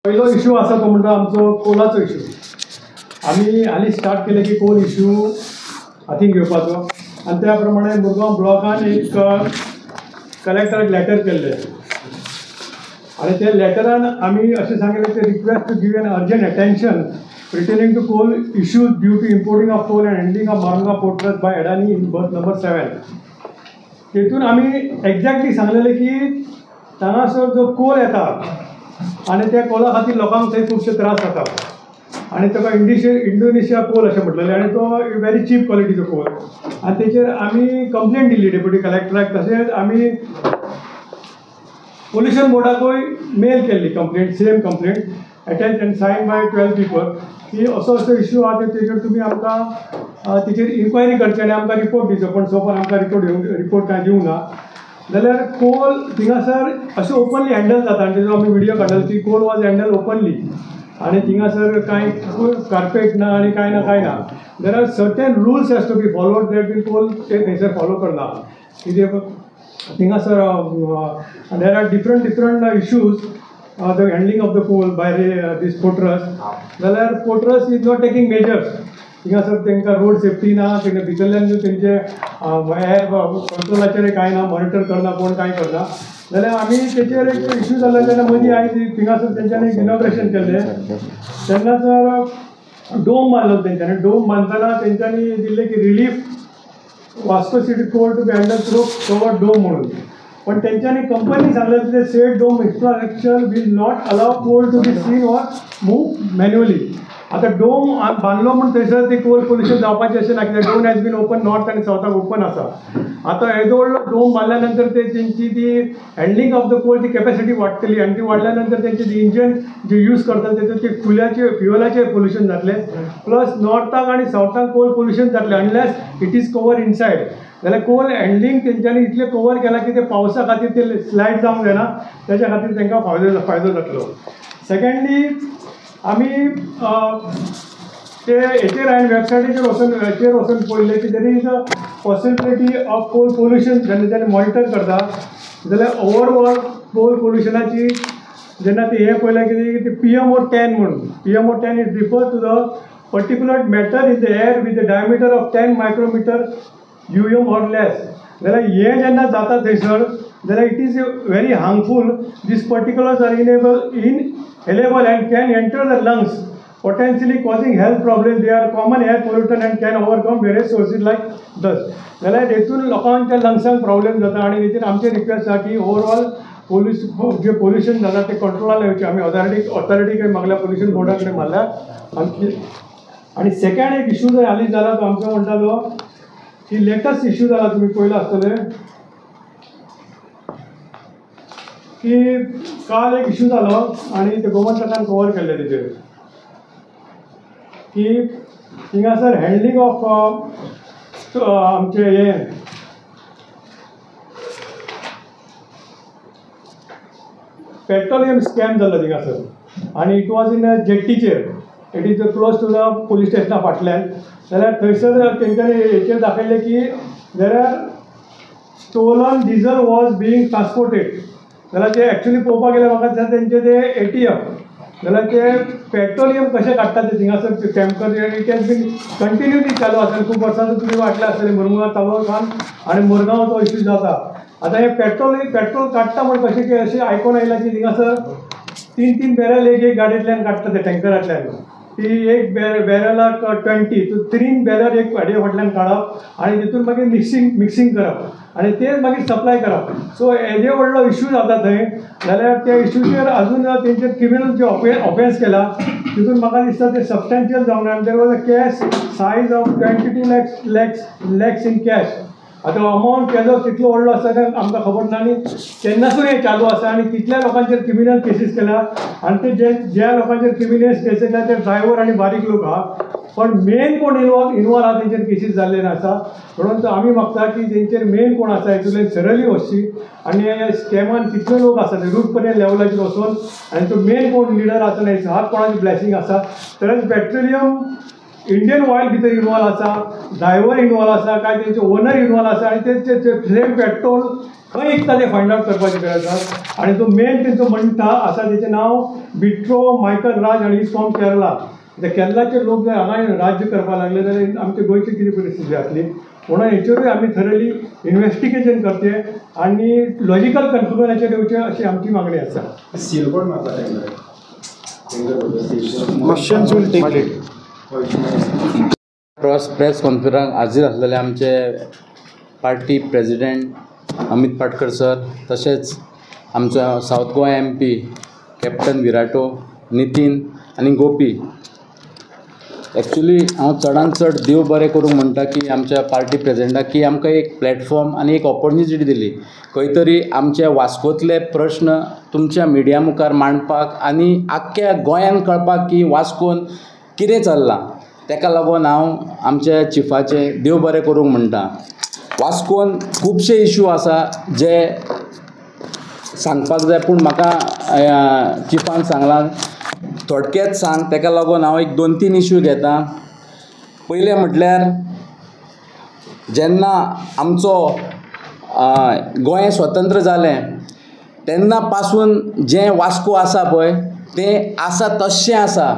पहिलो इश्यू असा तो म्हणटा आमचो कोलाचो इश्यू. आमी हालीं स्टार्ट केले की कोल इश्यू हातीन घेवपाचो आनी त्या प्रमाणे मुरगांव ब्लॉकान एक कलेक्टराक लेटर केल्ले आनी त्या लेटरान आमी अशें सांगिल्लें की request to give an urgent attention returning to coal issues due to importing of coal and handling of Mormugao port trust by Adani in berth number 7. तेतून आमी एक्झॅक्टली सांगलेलें की हांगासर जो कोल येता आनी त्या कोला खातीर लोकांक थंय खुबशे त्रास जाता आनी ताका इंडोनेशिया कोल अशें म्हटलेलें आनी तो व्हेरी चीप क्वॉलिटीचो कोल आनी तेचेर आमी कंप्लेंट दिल्ली डेप्युटी कलेक्टराक. तशेंच आमी पोल्युशन बोर्डाकूय मेल केल्ली complaint, same complaint attach and sign by 12 people की असो असो इश्यू आहा तेचेर तुमी आमकां तेचेर इन्क्वायरी करची आनी आमकां रिपोर्ट दिवचो. पण सो फार आमकां रिपोर्ट कांय दिवंक ना. जाल्यार कोल थिंगासर अशें ओपनली हँडल जाता आनी तेजो आमी व्हिडियो काडलेलो की कोल वॉज हँडल ओपनली आनी थिंगासर कांय कार्पेट ना आनी कांय ना. There are certain rules has to be followed that been coal ते थंयसर फॉलो करना. कित्याक थिंगासर there are different issues the handling of the coal by these porters. जाल्यार porters is not taking measures. थिंगासर तांकां रोड सेफ्टी ना, तेंकां भितरल्यान तेंचे एअर कंट्रोलाचेर कांय ना, मॉनिटर करना, कोण कांय करना. जाल्यार आमी तेचेर एक इश्यू जाल्लो तेन्ना मदीं आयज थिंगासर तेंच्यांनी इनॉग्रेशन केल्लें तेन्ना सर डोम बांदलो तेंच्यांनी. डोम बांदतना तेंच्यांनी दिल्लें की relief Vasco city court to be handle through covered dome म्हणून. पण तेंच्यांनी कंपनी सांगलें की set dome infrastructure will not allow coal to be seen or move manually. आतां डोम बांदलो म्हणून थंयसर ती कोल पोल्युशन जावपाचें अशें ना, कित्याक dome has been open north आनी सावथाक ओपन आसा. आतां येदो व्हडलो डोम बांदल्या नंतर तेंची ती हँडलिंग ऑफ द कोल ती कॅपॅसिटी वाडटली आनी ती वाडल्या नंतर तेंचे जी इंजन जे यूज करतात तेतून ते फ्युअलाचें पोल्युशन जातलें. प्लस नॉर्थाक आनी सावथाक कोल पोल्युशन जातलें unless it is cover inside. जाल्यार कोल हँडलिंग तेंच्यांनी इतलें कवर केलां की ते पावसा खातीर ते स्लायड जावंक जायना, तेच्या खातीर तांकां फायदो जातलो. सेकंडली आमी ते हेचेर हांवें वेबसायटीचेर वचून पळयलें की there is a possibility of coal pollution जेन्ना मॉनिटर करता जाल्यार ओवरऑल कोल पोल्युशनाची जेन्ना ते हे पळयलें की PM010 म्हणून PM010 it refer to the particular matter in the air with the diameter of 10 micrometre UM or less. जाल्यार हे जेन्ना जाता थंयसर जाल्यार it is very harmful. These particulars are inhalable and can enter the lungs, potentially causing health problems. They are common air pollutant and can overcome various sources like dust. जाल्यार हेतून लोकांच्या लंग्सांक problem जाता आनी हेचेर आमची रिक्वेस्ट आसा की overall जे pollution जाता ते कंट्रोलान येवचें. आमी ऑथॉरिटी कडेन मागल्या, पोल्युशन बोर्डा कडेन मारल्या. आनी सेकंड एक इश्यू जर हालीं जाला तो आमचो म्हणटालो की लेटस्ट इश्यू जाला, तुमी पळयला आसतलें की काल एक इश्यू जालो आनी ते गोमंतकान कवर केल्ले तेचेर की थिंगासर हँडलिंग ऑफ आमचे हे पेट्रोलियम स्कॅम जाल्लो थिंगासर आनी इट वॉज इन जेट्टीचेर. It is close to the police स्टेशना फाटल्यान. जाल्यार थंयसर तेंच्यांनी हेचेर दाखयलें की there are stolen diesel was being transported. जाल्यार ते एक्चुली पळोवपाक गेल्यार म्हाका दिसता तेंचे ते ATF जाल्यार ते पेट्रोलियम कशें काडटात ते थिंगासर tanker it has been continuously चालू आसा. खूब वर्सां तुमी वाटलें आसतलें मुरगांव तालुकान आनी मुरगांव तो इश्यू जाता. आतां हे पेट्रोल काडटा म्हण कशें की अशें आयकून आयलां की थिंगासर 3 बॅरल एक गाडयेंतल्यान काडटा ते टँकरांतल्यान. ती एक बॅरलाक 20 तो 3 बॅरल एक गाडये फाटल्यान काडप आनी तितून मागीर मिक्सिंग करप आनी तें मागीर सप्लाय करप. सो येदे व्हडलो इश्यू जाता थंय. जाल्यार त्या इश्यूचेर अजून तेंचेर क्रिमिनल जे ऑफेन्स केला तितून म्हाका दिसता ते सबस्टॅन्शियल जावंक ना. There was a cash size of 22 lakhs in cash. आतां अमावंट तेजो कितलो व्हडलो आसा तें आमकां खबर ना आनी तेन्नासून हें चालू आसा आनी कितल्या लोकांचेर क्रिमिनल केसीस केल्या आनी ते ज्या लोकांचेर क्रिमिनल केसीस केल्या ते ड्रायव्हर आनी बारीक लोक आहा. पण मेन कोण इनवॉल्व आहा तेंचेर केसीस जाल्ले नासा. म्हणून आमी मागता की तेंचेर मेन कोण आसा हेतूंतल्यान सरली वचची आनी ह्या स्कॅमान कितले लोक आसा ते रूट पर्यंत लेवलाचेर वचून आनी तो मेन कोण लिडर आसा न्हय हात कोणाची ब्लेसिंग आसा. तरच पेट्रोलियम इंडियन ऑयल भितर इनवॉल्व आसा, ड्रायव्हर इनवॉल्व आसा काय तेंचे ओनर इनवॉल्व आसा आनी ते फ्लेम पेट्रोल खंय विकता ते फायंड आउट करपाची गरज आसा. आनी जो मेन तेंचो म्हणटा आसा तेचें नांव बिट्रो मायकल राज आनी इज फ्रॉम केरला. त्या केरळाचे लोक जर हांगा राज्य करपाक लागले जाल्यार आमचे गोंयची कितें परिस्थिती जातली. म्हणून हेचेरूय आमी थरली इन्वेस्टिगेशन करचे आनी लॉजिकल कन्क्लुजनाचेर येवचे अशी आमची मागणी आसा. Questions will take it. Press conference हाजीर आसलेले आमचे party president Amit Patkar sir, तशेंच आमचो south Goa MP captain Viriato, Nitin आनी गोपी. एक्चुली हांव चडांत चड देव बरें करूंक म्हणटा की आमच्या पार्टी प्रेसिडेंटाक की आमकां एक प्लॅटफॉर्म आनी एक ऑपॉर्च्युनिटी दिली. खंय तरी आमच्या वास्कोंतले प्रश्न तुमच्या मिडिया मुखार मांडपाक आनी आख्ख्या गोंयान कळपाक की वास्कोन कितें चल्लां. ताका लागून हांव आमच्या चिफाचे देव बरें करूंक म्हणटा. वास्कोन खुबशे इश्यू आसा जे सांगपाक जाय, पूण म्हाका चिफान सांगलां थोडक्यात सांग. ताका लागून हांव एक 2-3 इश्यू घेता. पयलें म्हटल्यार जेन्ना आमचो गोंय स्वतंत्र जालें तेन्ना पासून जें वास्को आसा पळय तें आसा तश्शें आसा.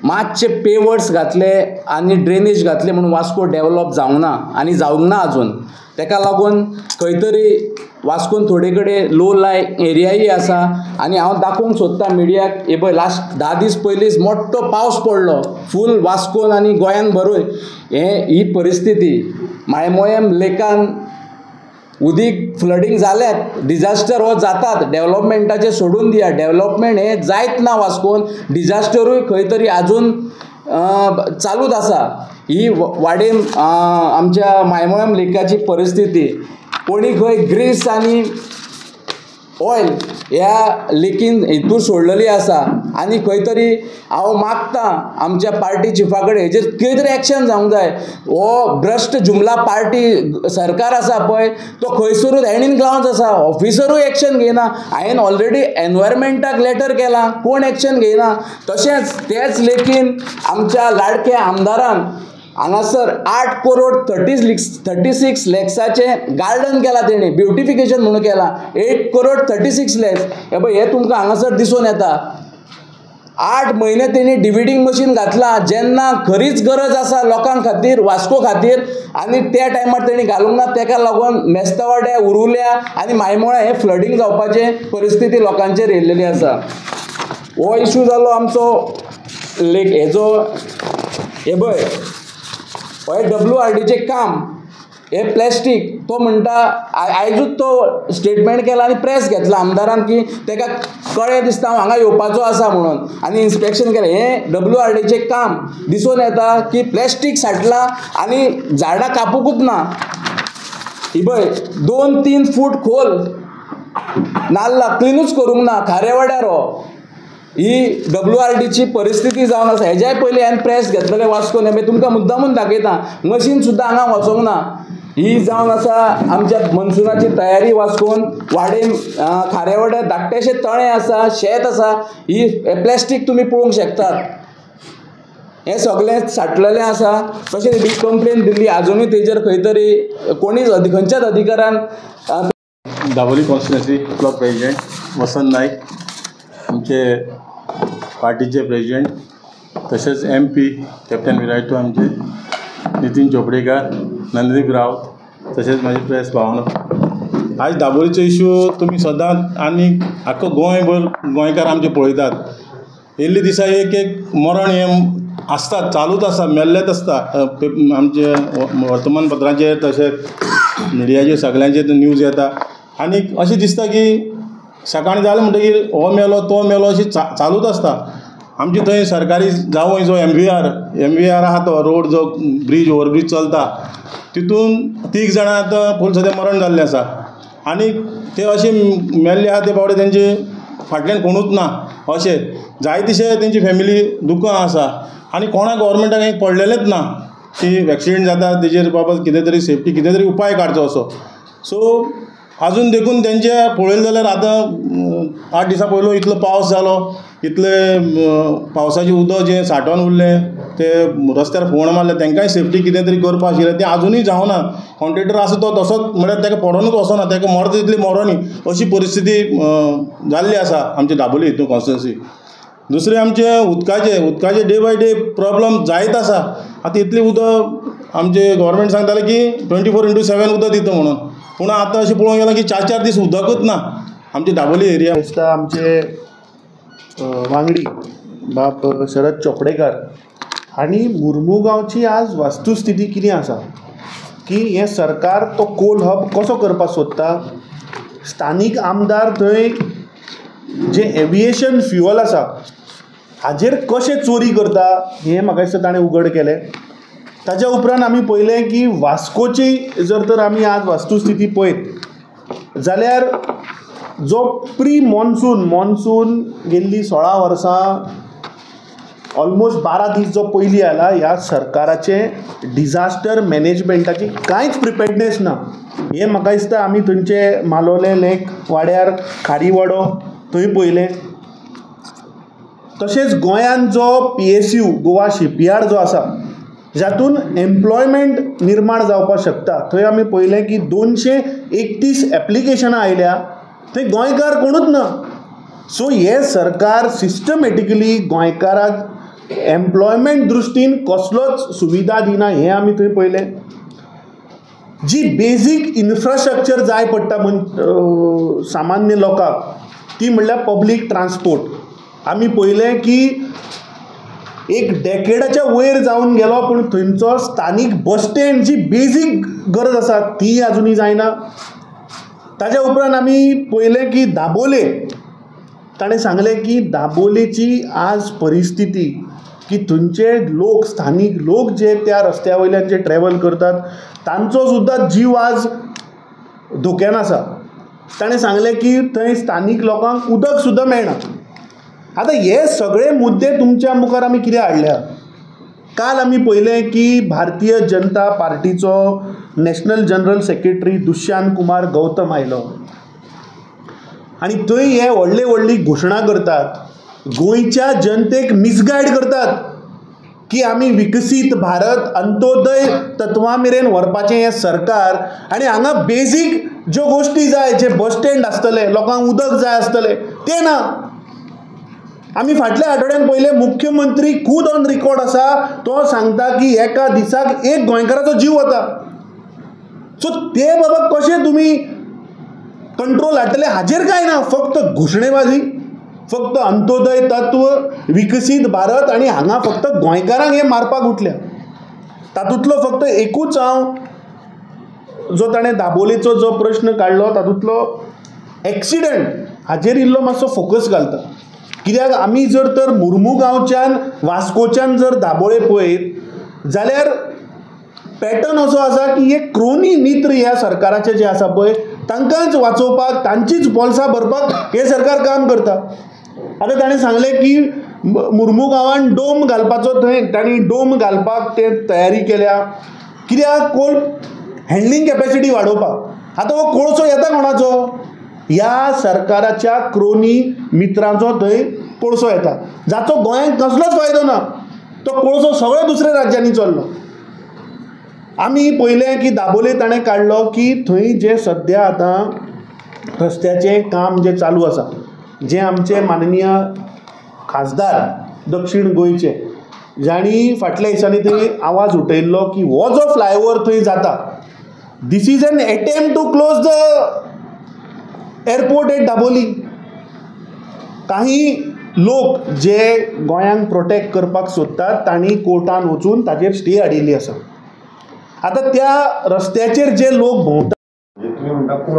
मातशे पेवर्ड्स घातले आनी ड्रेनेज घातले म्हणून वास्को डेवलप जावंक ना आनी जावंक ना अजून. ताका लागून खंय तरी वास्कोन थोडे कडेन लो लायक एरियाय आसा. आनी हांव दाखोवंक सोदता मिडियाक, हे पळय लास्ट 10 दीस पयलींच मोठ्ठो पावस पडलो फूल वास्कोन आनी गोंयान भरूय. ही परिस्थिती मायमोयम लेकान उदीक फ्लडींग जालेत, डिजास्टर हो जातात. डेवलॉपमेंटाचें सोडून दिया, डेवलॉपमेंट हें जायत ना वास्कोन. डिजास्टरूय खंय तरी आजून चालूच आसा. ही वाडेन आमच्या मायमोळम लेकाची परिस्थिती. कोणी खंय ग्रीस आनी ऑयल ह्या लेकीन हितूर सोडलेली आसा. आनी खंय तरी हांव मागतां आमच्या पार्टी चिफा कडेन हेजेर कितें तरी एक्शन जावंक जाय. हो भ्रश्ट जुमला पार्टी सरकार आसा पळय तो खंयसरूच हँड इन ग्लावज आसा. ऑफिसरूय एक्शन घेयना. हांवें ऑलरेडी एनवायरमेंटाक लेटर केलां, कोण एक्शन घेयना. तशेंच तेच लेकीन आमच्या लाडक्या आमदारान हांगासर 8 करोड 36 लॅक्साचें गार्डन केलां तेणी, ब्युटिफिकेशन म्हणून केलां. 8 करोड 36 लॅक्स. हे पळय हे तुमकां हांगासर दिसून येता. 8 म्हयने तेणी डिविडिंग मशीन घातलां जेन्ना खरीच गरज आसा लोकां खातीर, वास्को खातीर, आनी त्या टायमार तेणी घालूंक ना. ताका लागून मेस्तावाड्या, उरुल्या आनी मायमोळा हें फ्लडींग जावपाचे परिस्थिती लोकांचेर येयल्लेली आसा. हो इश्यू जालो आमचो लेक हेजो. हे पळय हे WRDचें काम, हे प्लॅस्टीक तो म्हणटा आयजूच तो स्टेटमेंट केला आनी प्रेस घेतला आमदारान की ताका कळ्ळें दिसता हांव हांगा येवपाचो आसा म्हणून, आनी इन्स्पेक्शन केलें. हें WRDचें काम दिसून येता की प्लॅस्टीक साठलां आनी झाडां कापूंकूच ना. ही पळय 2-3 फूट खोल नाल्ला, क्लिनूच करूंक ना. खारेवाड्यार हो ही WRDची परिस्थिती जावन आसा. हेज्याय पयलीं हांवें प्रेस घेतलेले वास्कोन. हे तुमकां मुद्दामून दाखयता, मशीन सुद्दां हांगा वचोंक ना. ही जावन आसा आमच्या मनसुनाची तयारी वास्कोन. वाडेन खारेवाड्यार धाकटेशे तळें आसा, शेत आसा. ही प्लॅस्टीक तुमी पळोवंक शकतात. हें सगळें साठलेलें आसा. तशेंच बी कंप्लेन दिल्ली, आजुनूय तेजेर खंय तरी कोणीच खंयच्याच अधिकाऱ्यान. दाबोली कॉन्स्टिट्युएन्सी ब्लॉक प्रेसिडेंट वसंत नाईक, आमचे पार्टीचे प्रेसिडेंट, तसेच MP कॅप्टन विराटो, आमचे नितीन चोपडेकर, नंददीप रावत, तसेच माझे प्रेस भावना. आज दाबोलीचो इश्यू तुमी सदांच आनी आख्खो गोंयभर गोंयकार आमचे पळयतात. येयल्ले दिसा एक मरण हें आसतात, चालूच आसता, मेल्लेच आसता. आमचे वर्तमानपत्रांचेर तशेंच मिडियाचेर सगळ्यांचेर न्यूज येता. आनी अशें दिसता की सकाळीं जालें म्हणटकीर हो मेलो तो मेलो अशी चालूच आसता. आमचे थंय सरकारी जावं जो MVR आहा तो रोड जो ब्रीज ओवरब्रीज चलता तितून 3 जाणां आतां फूल सद्या मरण जाल्लें आसा. आनी ते अशे मेल्ले आहा ते बावडे तेंचे फाटल्यान कोणूच ना. अशें जायतीशे तेंची फॅमिली दुकां आसा. आनी कोणा गव्हर्मेंटाक हें पडलेलेंच ना की एक्सिडेंट जाता तेजेर बाबा कितें तरी सेफ्टी कितें तरी उपाय काडचो असो. सो अजून देखून तेंचे पळयलें जाल्यार आतां 8 दिसां पयलू इतलो पावस जालो, इतले पावसाचें उदक जें सांठोवन उरलें तें रस्त्यार फोंड मारले, तांकांय सेफ्टी कितें तरी करपा आशिल्लें तें आजुनूय जावना. कॉन्ट्रेक्टर आसा तो तसोच म्हळ्यार ताका पडोनूच वचना, ताका मरता तितली मरोनी अशी परिस्थिती जाल्ली आसा आमच्या दाबोळी हितून कॉन्स्टिट्युन्सी. दुसरें आमचें उदकाचें डे बाय डे प्रॉब्लम जायत आसा. आतां इतलें उदक आमचे गव्हर्मेंट सांगताले की 24/7 उदक दिता म्हणून, पूण आतां अशें पळोवंक गेल्यार की 4-4 दीस उदकूच ना आमच्या दाबोळी एरिया. दिसता आमचे वांगडी बाब शरद चोपडेकार हांणी मुर्मुगांवची आज वास्तुस्थिती कितें आसा की हें सरकार तो कोल हब कसो करपाक सोदता. स्थानीक आमदार थंय जें एविएशन फ्युअल आसा हाजेर कशें चोरी करता हें म्हाका दिसता ताणें उघड केलें. ताच्या उपरांत आमी पळयलें की वास्कोची जर तर आमी आज वास्तुस्थिती पळयत जाल्यार जो प्री मॉन्सून गेल्ली 16 वर्सां ऑलमोस्ट 12 दीस जो पयलीं आयला, ह्या सरकाराचें डिझास्टर मॅनेजमेंटाची कांयच प्रिपेर्डनेस ना. हें म्हाका दिसता आमी थंयचे मालोले लेक वाड्यार खाडी वाडो थंय पळयलें. तशेंच गोंयांत जो PSU गोवा शिपयार्ड जो आसा जातून एम्प्लॉयमेंट निर्माण जावपाक शकता, थंय आमी पळयलें की 231 एप्लिकेशनां आयल्या, थंय गोंयकार कोणूच ना. सो हे सरकार सिस्टमॅटिकली गोंयकाराक एम्प्लॉयमेंट दृश्टीन कसलोच सुविधा दिना हें आमी थंय पळयलें. जी बेजीक इन्फ्रास्ट्रक्चर जाय पडटा सामान्य लोकांक ती म्हणल्यार पब्लीक ट्रान्सपोर्ट. आमी पळयलें की एक डेकेडाच्या वयर जावन गेलो पूण थंयचो स्थानीक बस स्टँड जी बेजीक गरज आसा ती आजुनी जायना. ताच्या उपरांत आमी पळयलें की दाबोले ताणें सांगलें की दाबोलेची आज परिस्थिती की थंयचे लोक स्थानीक लोक जे त्या रस्त्या वयल्यान जे ट्रॅव्हल करतात तांचो सुद्दां जीव आज धोक्यान आसा. ताणें सांगलें की थंय स्थानीक लोकांक उदक सुद्दां मेळना. आतां हे सगळे मुद्दे तुमच्या मुखार आमी कितें हाडल्या. काल आमी पळयलें की भारतीय जनता पार्टीचो national general secretary Dushyant Kumar Gautam आयलो आनी थंय हे व्हडली घोशणा करतात, गोंयच्या जनतेक मिसगायड करतात की आमी विकसीत भारत अंत्योदय तत्वां मेरेन व्हरपाचें हें सरकार, आनी हांगा बेजीक ज्यो गोश्टी जाय जे बस स्टँड आसतले, लोकांक उदक जाय आसतलें तें ना. आमी फाटल्या आठवड्यान पळयलें मुख्यमंत्री खूद ऑन रिकॉर्ड आसा, तो सांगता की एका दिसाक 1 गोंयकाराचो जीव वता. सो ते बाबा कशें तुमी कंट्रोल हाडटले हाजेर कांय ना, फक्त घोशणेबाजी, फक्त अंत्योदय तत्व, विकसीत भारत आनी हांगा फक्त गोंयकारांक हे मारपाक उठल्या. तातूंतलो फक्त एकूच हांव जो ताणें दाबोलेचो जो प्रश्न काडलो तातूंतलो एक्सिडंट हाजेर इल्लो मातसो फोकस घालता. कित्याक आमी जर तर मुर्मुगांवच्यान वास्कोच्यान जर दाबोळे पळयत जाल्यार पॅटर्न असो आसा की हे क्रोनी मित्र ह्या सरकाराचे जे आसा पळय तांकांच वाचोवपाक, तांचीच बोल्सां भरपाक हे सरकार काम करता. आतां ताणें सांगलें की मुर्मुगांवान डोम घालपाचो, थंय तांणी डोम घालपाक ते तयारी केल्या. कित्याक कोल हँडलिंग कॅपॅसिटी वाडोवपाक. आतां हो कोळसो येता कोणाचो? ह्या सरकाराच्या क्रोनी मित्रांचो थंय कोळसो येता, जाचो गोंयांक कसलोच फायदो ना. तो कोळसो सगळ्या दुसऱ्या राज्यांनी चल्लो. आमी पळयलें की दाबोले ताणें काडलो की थंय जे सद्या आतां रस्त्याचें काम जें चालू आसा, जें आमचे माननीय खासदार दक्षिण गोंयचे जाणी फाटल्या दिसांनी थंय आवाज उठयल्लो की हो जो फ्लायओवर थंय जाता, this is an attempt to close the airport at Dabolim. काही लोक जे गोंयांक प्रोटेक्ट करपाक सोदतात तांणी कोर्टान वचून ताजेर स्टे हाडिल्ली आसा. आतां त्या रस्त्याचेर जे लोक भोंवतात